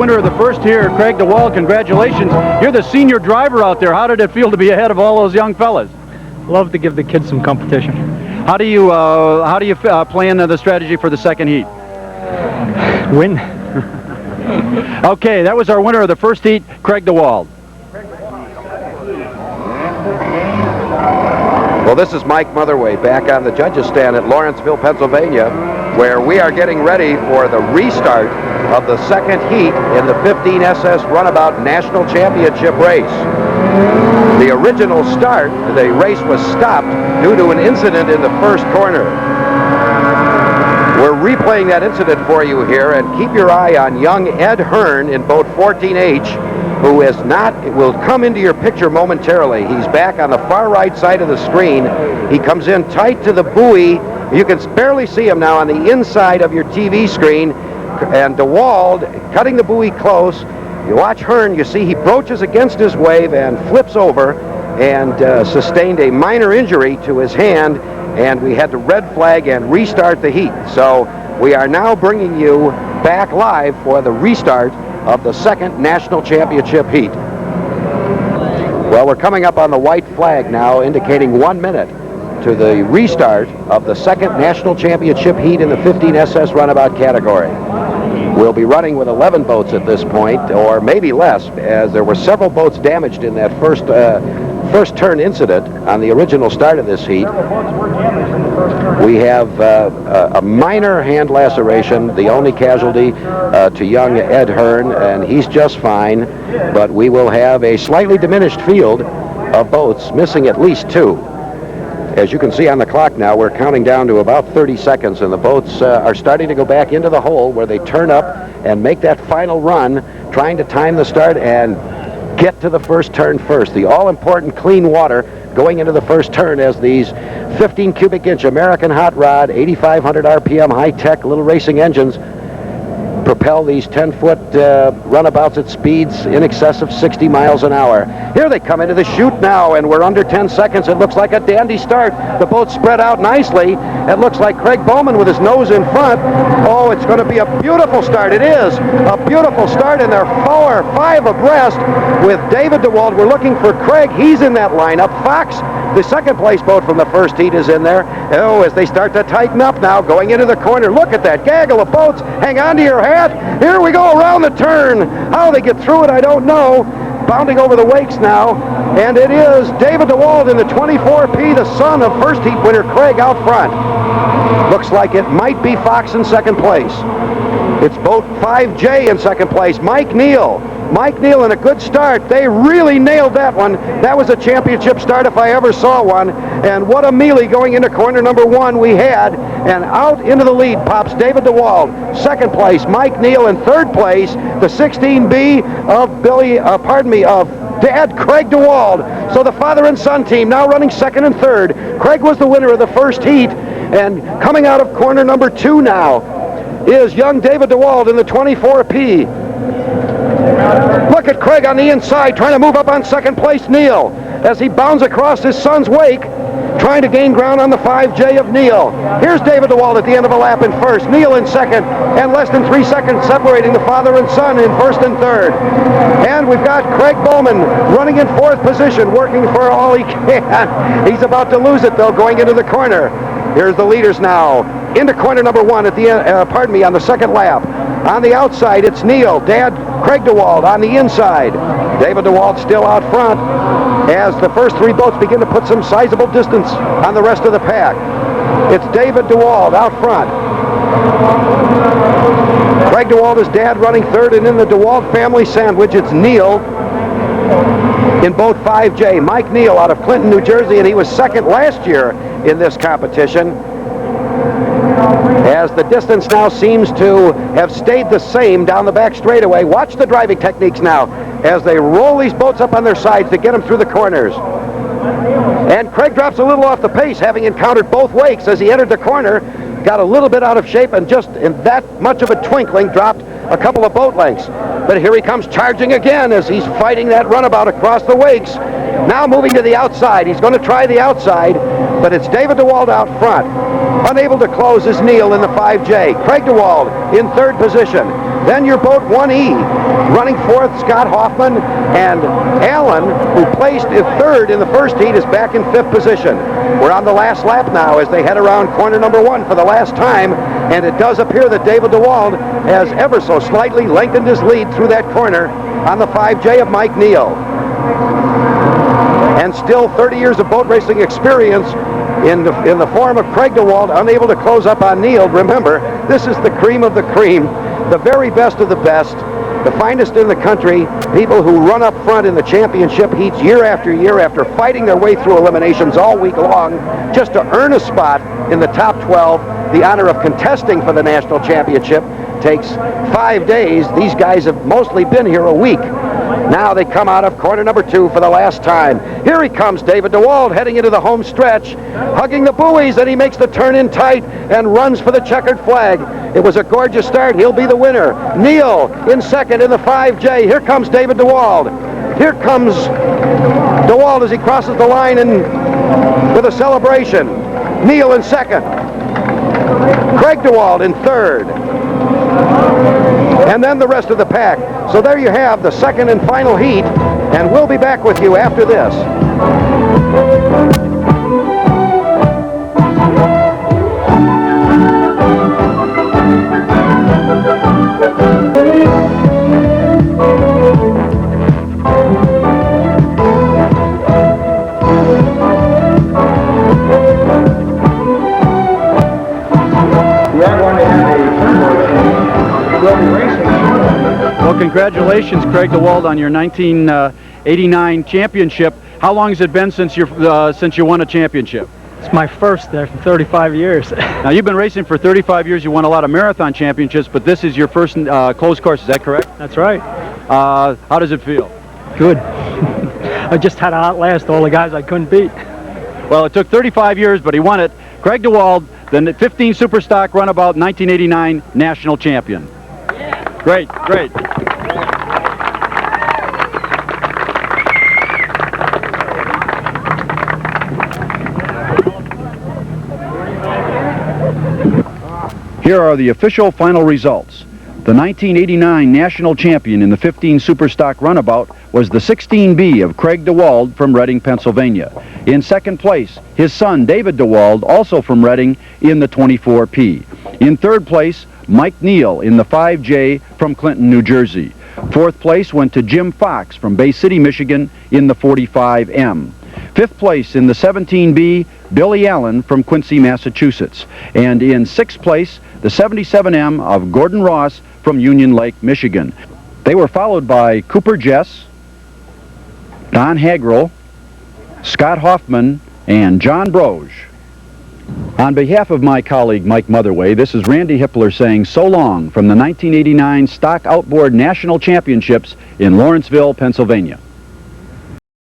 Winner of the first here, Craig DeWald. Congratulations. You're the senior driver out there. How did it feel to be ahead of all those young fellas? Love to give the kids some competition. How do you plan the strategy for the second heat? Win. Okay, that was our winner of the first heat, Craig DeWald. Well, this is Mike Motherway back on the judges stand at Lawrenceville, Pennsylvania, where we are getting ready for the restart of the second heat in the 15 SS Runabout National Championship race. The original start, the race was stopped due to an incident in the first corner. We're replaying that incident for you here, and keep your eye on young Ed Hearn in boat 14H, who is not, will come into your picture momentarily. He's back on the far right side of the screen. He comes in tight to the buoy. You can barely see him now on the inside of your TV screen. And DeWald cutting the buoy close. You watch Hearn, you see he broaches against his wave and flips over and sustained a minor injury to his hand, and we had to red flag and restart the heat. So we are now bringing you back live for the restart of the second national championship heat. Well, we're coming up on the white flag now, indicating 1 minute to the restart of the second national championship heat in the 15 SS Runabout category. We'll be running with 11 boats at this point, or maybe less, as there were several boats damaged in that first turn incident on the original start of this heat. We have a minor hand laceration, the only casualty to young Ed Hearn, and he's just fine, but we will have a slightly diminished field of boats, missing at least 2. As you can see on the clock now, we're counting down to about 30 seconds, and the boats are starting to go back into the hole where they turn up and make that final run, trying to time the start and get to the first turn first. The all-important clean water going into the first turn as these 15 cubic inch American hot rod, 8,500 RPM high-tech little racing engines propel these 10-foot runabouts at speeds in excess of 60 miles an hour. Here they come into the chute now, and we're under 10 seconds. It looks like a dandy start. The boat's spread out nicely. It looks like Craig Bowman with his nose in front. Oh, it's going to be a beautiful start. It is a beautiful start, and they're 4 or 5 abreast with David DeWald. We're looking for Craig. He's in that lineup. Fox, the second place boat from the first heat, is in there. Oh, as they start to tighten up now, going into the corner. Look at that gaggle of boats. Hang on to your hat. Here we go around the turn. How they get through it, I don't know. Bounding over the wakes now, and it is David DeWald in the 24P, the son of first heat winner Craig out front. Looks like it might be Fox in second place. It's boat 5J in second place. Mike Neal in a good start. They really nailed that one. That was a championship start if I ever saw one. And what a melee going into corner number 1 we had. And out into the lead pops David DeWald. Second place, Mike Neal. In third place, the 16B of Dad Craig DeWald. So the father and son team now running second and third. Craig was the winner of the first heat. And coming out of corner number 2 now is young David DeWald in the 24P. Look at Craig on the inside trying to move up on second place Neal as he bounds across his son's wake, trying to gain ground on the 5J of Neal. Here's David DeWald at the end of a lap in first, Neal in second, and less than 3 seconds separating the father and son in first and third. And we've got Craig Bowman running in fourth position, working for all he can. He's about to lose it though, going into the corner. Here's the leaders now into corner number 1 at the end, on the second lap. On the outside, it's Neal, Dad Craig DeWald on the inside. David DeWald still out front as the first 3 boats begin to put some sizable distance on the rest of the pack. It's David DeWald out front. Craig DeWald is Dad running third, and in the DeWald family sandwich, it's Neal in boat 5J. Mike Neal out of Clinton, New Jersey, and he was second last year in this competition. As the distance now seems to have stayed the same down the back straightaway. Watch the driving techniques now as they roll these boats up on their sides to get them through the corners. And Craig drops a little off the pace, having encountered both wakes as he entered the corner. Got a little bit out of shape and just in that much of a twinkling dropped a couple of boat lengths. But here he comes charging again as he's fighting that runabout across the wakes. Now moving to the outside. He's going to try the outside, but it's David DeWald out front. Unable to close is Neal in the 5J. Craig DeWald in third position. Then your boat 1E. Running fourth, Scott Hoffman. And Allen, who placed in third in the first heat, is back in fifth position. We're on the last lap now as they head around corner number 1 for the last time. And it does appear that David DeWald has ever so slightly lengthened his lead through that corner on the 5J of Mike Neal. And still 30 years of boat racing experience in the form of Craig DeWald, unable to close up on Neal. Remember, this is the cream of the cream, the very best of the best, the finest in the country, people who run up front in the championship heats year after fighting their way through eliminations all week long just to earn a spot in the top 12. The honor of contesting for the national championship takes 5 days. These guys have mostly been here a week. Now they come out of corner number 2 for the last time. Here he comes, David DeWald, heading into the home stretch, hugging the buoys, and he makes the turn in tight and runs for the checkered flag. It was a gorgeous start. He'll be the winner. Neal in second in the 5J. Here comes David DeWald. Here comes DeWald as he crosses the line and with a celebration. Neal in second. Craig DeWald in third. And then the rest of the pack. So there you have the second and final heat, and we'll be back with you after this. Well, congratulations, Craig DeWald, on your 1989 championship. How long has it been since you won a championship? It's my first there for 35 years. Now, you've been racing for 35 years. You won a lot of marathon championships, but this is your first closed course. Is that correct? That's right. How does it feel? Good. I just had to outlast all the guys I couldn't beat. Well, it took 35 years, but he won it. Craig DeWald, the 15 Superstock Runabout 1989 national champion. Great, great. Here are the official final results. The 1989 national champion in the 15 Superstock Runabout was the 16B of Craig DeWald from Reading, Pennsylvania. In second place, his son David DeWald, also from Reading, in the 24P. In third place, Mike Neal in the 5J from Clinton, New Jersey. Fourth place went to Jim Fox from Bay City, Michigan in the 45M. Fifth place in the 17B, Billy Allen from Quincy, Massachusetts. And in sixth place, the 77M of Gordon Ross from Union Lake, Michigan. They were followed by Cooper Jess, Don Hagrel, Scott Hoffman, and John Broge. On behalf of my colleague Mike Motherway, this is Randy Hippler saying so long from the 1989 Stock Outboard National Championships in Lawrenceville, Pennsylvania.